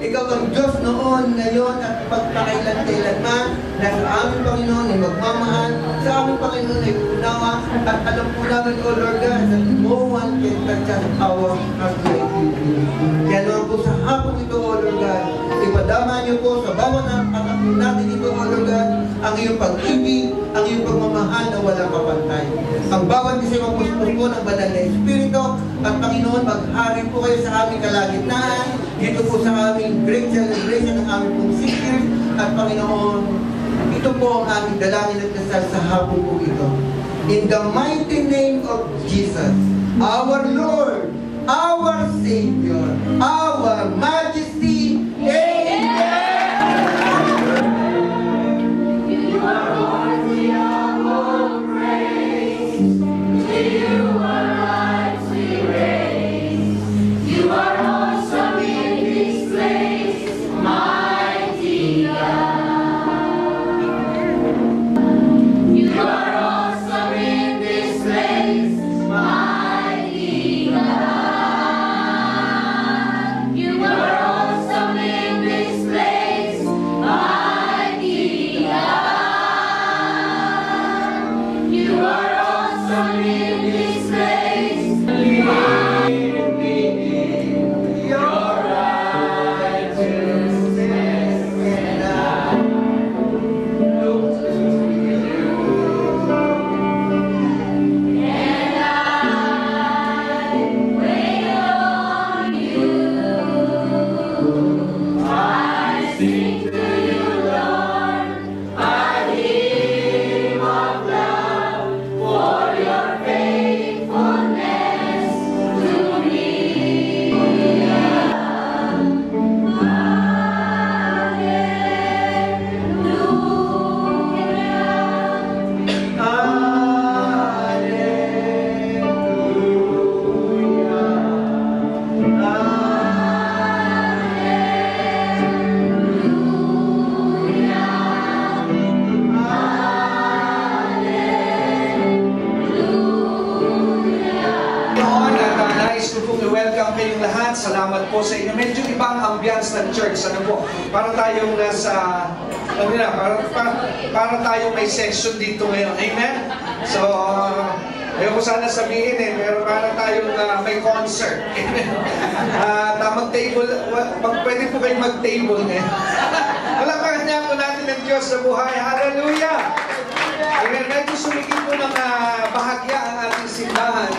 Ikaw ang Diyos noon, ngayon, at pagpakailan-kailanman, na sa aming Panginoon ay magmamahal, sa aming Panginoon ay unawa, at alam po namin, O Lord God, that no one can touch us our heart like you do. Kaya naman po sa hapon ito, O Lord God, ipadama niyo po sa bawat anak natin ito, O Lord God, ang iyong pag-ibig, ang iyong pagmamahal na walang kapantay. Ang bawat isa mapuspos po ng banal na Espiritu, at Panginoon, maghari po kayo sa aming kalagitnaan, dito po sa aming great celebration ng aming pong 6 years, at Panginoon, ito po ang aming dalangin at dasal sa hapon po ito. In the mighty name of Jesus, our Lord, our Savior, our Majesty, Amen! You are worthy of all praise. To you our lives we raise. You are awesome in this place, mighty God. You are awesome in this place, mighty God. You are awesome in this place, mighty God. You are awesome in this place, your righteousness, and I look to you, and I wait on you. I sing to you, Lord, a hymn of love for your faithfulness to me. Noon at nais ko pong i-welcome kayong lahat. Salamat po sa inyo. Medyo ibang ambiance ng church. Ano po? Para tayong nasa, para tayong may session dito ngayon. Amen? So, ayoko sana sabihin pero para tayong may concert. Amen? Mag-table, pwede po kayong mag-table ngayon. Palakpakan niya po natin ang Diyos sa buhay. Hallelujah! Amen. Medyo sumigil po ng bahagya ang ating simbahan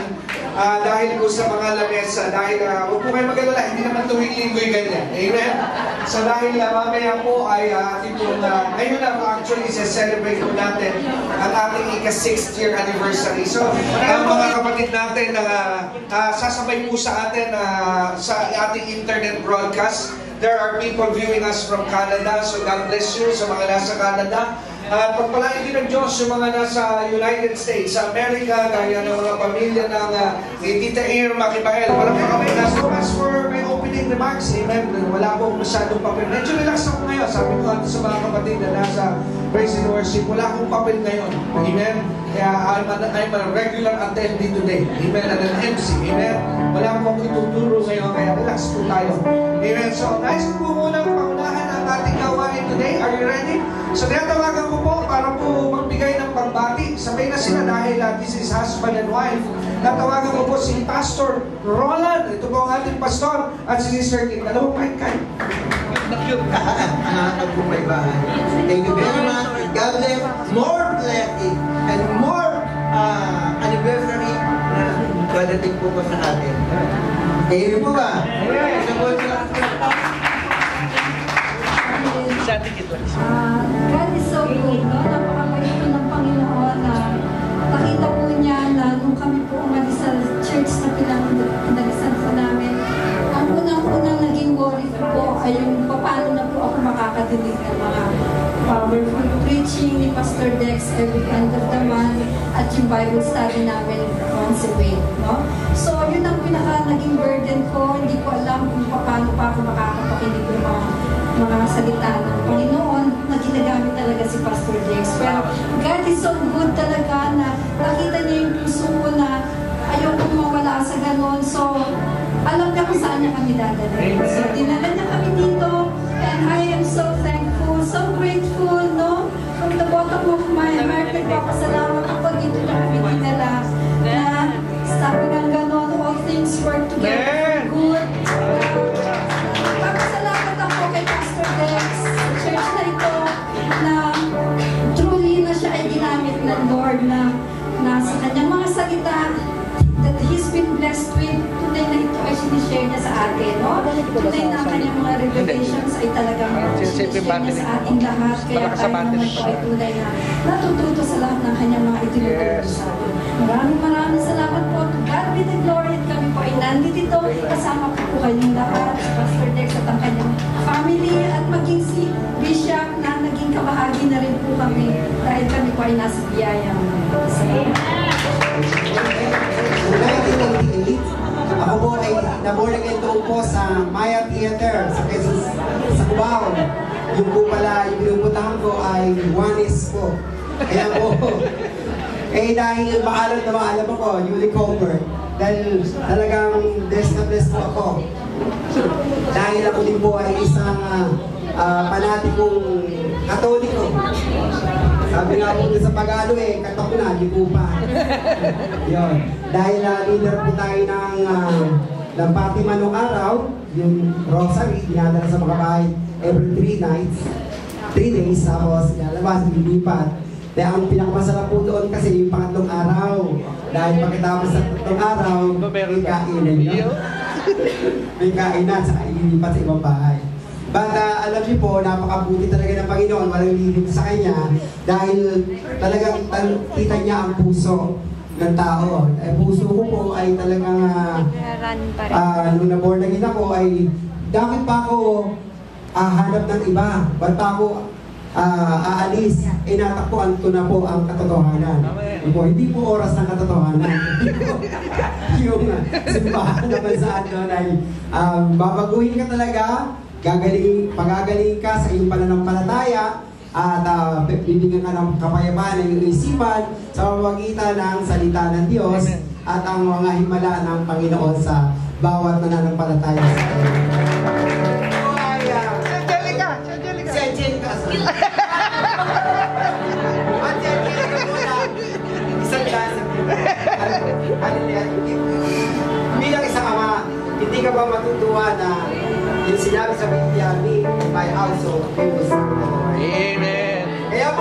dahil po sa mga lamesa. Dahil, huwag po kayo mag-alala, hindi naman tuwing linggo'y ganyan. Amen? So dahil mamaya po ay ating po ngayon na actually celebrate po natin ang ating ika-6th year anniversary. So, ang mga kapatid natin sasabay po sa atin sa ating internet broadcast. There are people viewing us from Canada, so God bless you sa mga nasa Canada. At pagpalain din ng Diyos yung mga nasa United States, sa Amerika, gaya ng mga pamilya ng Tita Irma Kibael. Walang kami as for my opening remarks, amen. Wala po masyadong papel. Medyo relax ako ngayon. Sabi ko sa mga kapatid na nasa praise and worship, wala akong papel ngayon. Amen. Kaya I'm a regular attendee today. Amen. And an MC. Amen. Wala po akong ituturo ngayon, kaya relax po tayo. Amen. So, nice po muna paunahan ang ating gawain today. Are you ready? So, tinatawagan ko po para po magbigay ng pagbati. Sabay na sila dahil this is husband and wife. Natawagan ko po si Pastor Roland. Ito po ang ating pastor. At si Sister Kim. Alam mo, Mike, kayo. Thank you very much. God bless. More blessing and more anniversary na dadating po sa atin. Kayo po ba? God is so good, no? Napakabait po ng Panginoon na nakita po niya na nung kami po umalis sa church na pinag-isan po namin, ang unang-unang naging worry ko po ay yung paano na po ako makakadinig ng mga powerful preaching ni Pastor Dex every end of the month at yung Bible study namin once a week, no? So, yun ang naging burden ko. Hindi ko alam kung paano pa ako makakapakinig ng mga salita ng Panginoon na ginagamit talaga si Pastor Dex. Pero God is so good talaga na nakita niya yung puso ko na ayokong mawala sa ganon. So, alam niya kung saan niya kami dadalhin. So, dinala niya kami dito, and I am so thankful, so grateful, no? From the bottom of my heart, nagpapasalamat ako dito na kami dinala, na sabi ng ganon, all things work together for good. Nagpapasalamat ako kay Pastor Dex, sa church na ito, na truly na siya ay ginamit ng Lord na sa kanyang mga salita that He's been blessed with. Tunay na ito ay sinishare niya sa atin, no? Tunay na ang kanyang mga revelations ay talagang sinishare niya sa ating lahat. Kaya tayo naman po ay tunay na natututo sa lahat ng kanyang mga itinuturo sa atin. Maraming salamat po. To God be the glory. At kami po ay nandito. Kasama po kayong lahat. Si Pastor Dex at ang kanyang family. At maging si Bishop na naging kabahagi na rin po kami. Dahil kami po ay nasa biyaya. Salamat. Noong 1988, ako po ay naborn again doon po sa Maya Theater sa Cubao. Yung po pala, yung pinuputahan ko ay Juanes po. Kaya po, dahil maalam ako, newly convert. Dahil talagang blessed na blessed po ako. Dahil ako din po ay isang panatikong Katoliko. Sabi nga po sa Pagano katok na, di po pa. Yun. Dahil leader po tayo ng Fatima nung araw, yung rosary, dinadala sa mga bahay every 3 nights, 3 days, tapos lalabas, lilipat. Dahil ang pinakamasarap po doon kasi yung pangatlong araw. Dahil pagkatapos sa tatlong araw, may kainan nyo. May kainan, saka ililipat sa ibang bahay. But alam niyo po, napakabuti talaga ng Panginoon, walang limit sa Kanya, dahil talagang kita niya ang puso ng tao. Puso ko po ay talagang, nung naborn again ako, ay bakit pa ako hanap ng iba? Ba't pa ako aalis? Natakpuan ko na po ang katotohanan. Hindi po oras ng katotohanan. Yung simbahan naman sa atin ay babaguhin ka talaga, pagagaling ka sa iyong pananampalataya at bibigyan ka ng kapayapaan ng iyong isipan sa pamamagitan ng salita ng Diyos at ang mga himala ng Panginoon sa bawat nananampalataya sa Kanya. Si Angelica! Isang gasa. Bilang isang ama, hindi ka ba matutuwa na yung sinabi sa Biblia, me, my household, we will serve the Lord. Amen. Kaya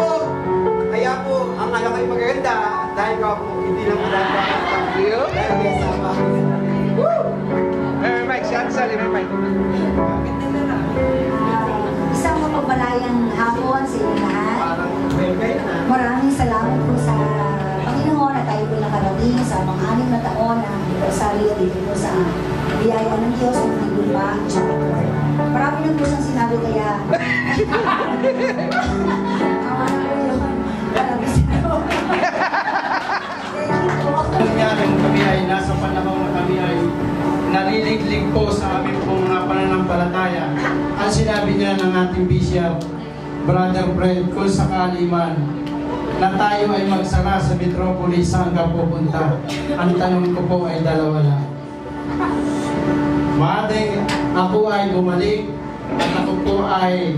po, ang anak ay maganda dahil ko po, hindi lang maganda. Dahil may sama. Woo! May mic, si Ansel, may mic. Isang mapagmalayang hapon sa inyo lahat. Parang may na. Maraming salamat po sa Panginoon na tayo po nakarating sa mga 6 na taon na anibersaryo dito po sa biyaya ng Diyos ng Tigulpa Chapter. Marami ng Diyos ang sinabi kaya. Nangyari kami ay nasa panahon na kami ay naliliglig po sa aming pong pananampalataya. Ang sinabi niya ng ating Bishop, Brother Fred, kung sakali man na tayo ay magsara sa Metropolis saan ka pupunta, ang tanong ko po ay dalawa lang. Maaring ako ay bumalik at ako po ay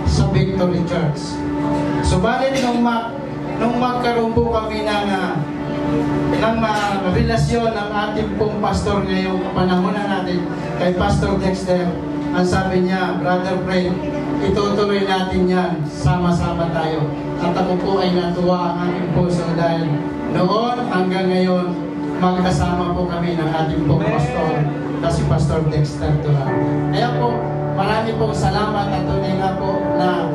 sa Victory Church. Subalit nung magkaroon po kami ng relasyon ng ating pong pastor ngayong kapanahonan natin kay Pastor Dexter, ang sabi niya, Brother Fred, itutuloy natin yan, sama-sama tayo. At ako po ay natuwa ang aking puso dahil noon hanggang ngayon, magkasama po kami ng ating pong pastor na si Pastor Dexter Turan. Kaya po, marami pong salamat at tunay nga po na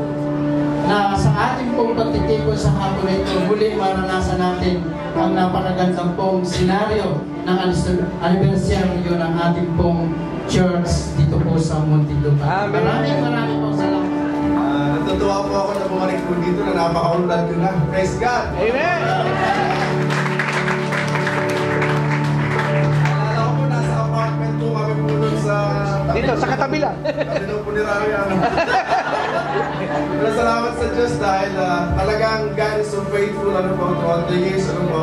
sa ating pong pagtitipon sa hapon ito, muli maranasan natin ang napakagandang pong senaryo ng anibersaryo ng ating pong church dito po sa Muntinlupa. Maraming pong salamat. Natutuwa po ako na bumalik po dito na napakaulad ko na. Praise God! Amen! Alala ko po, nasa apartment po kami po dun sa tabi Dito, sa katabi lang. Sabi daw po ni Rami, ano. Pero salamat sa Diyos dahil talagang God is so faithful, ano po, throughout the years, ano po.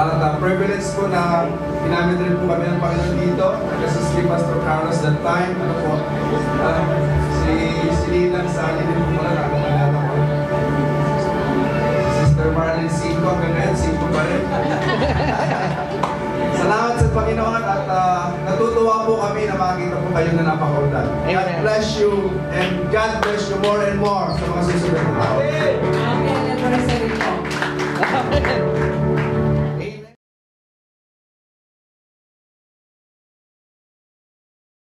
At privilege po na ginamit rin po kami ng Panginoon dito. Kasi si Pastor Carlos that time, ano po, si Lilang Sali din po pala, nakakilala ko. Sister Marlene Cinco, hanggang ngayon, Cinco pa rin. Salamat sa Panginoon at natutuwa po kami na makita po kayo na napakaundan. God bless you and God bless you more and more sa mga susunod na tao.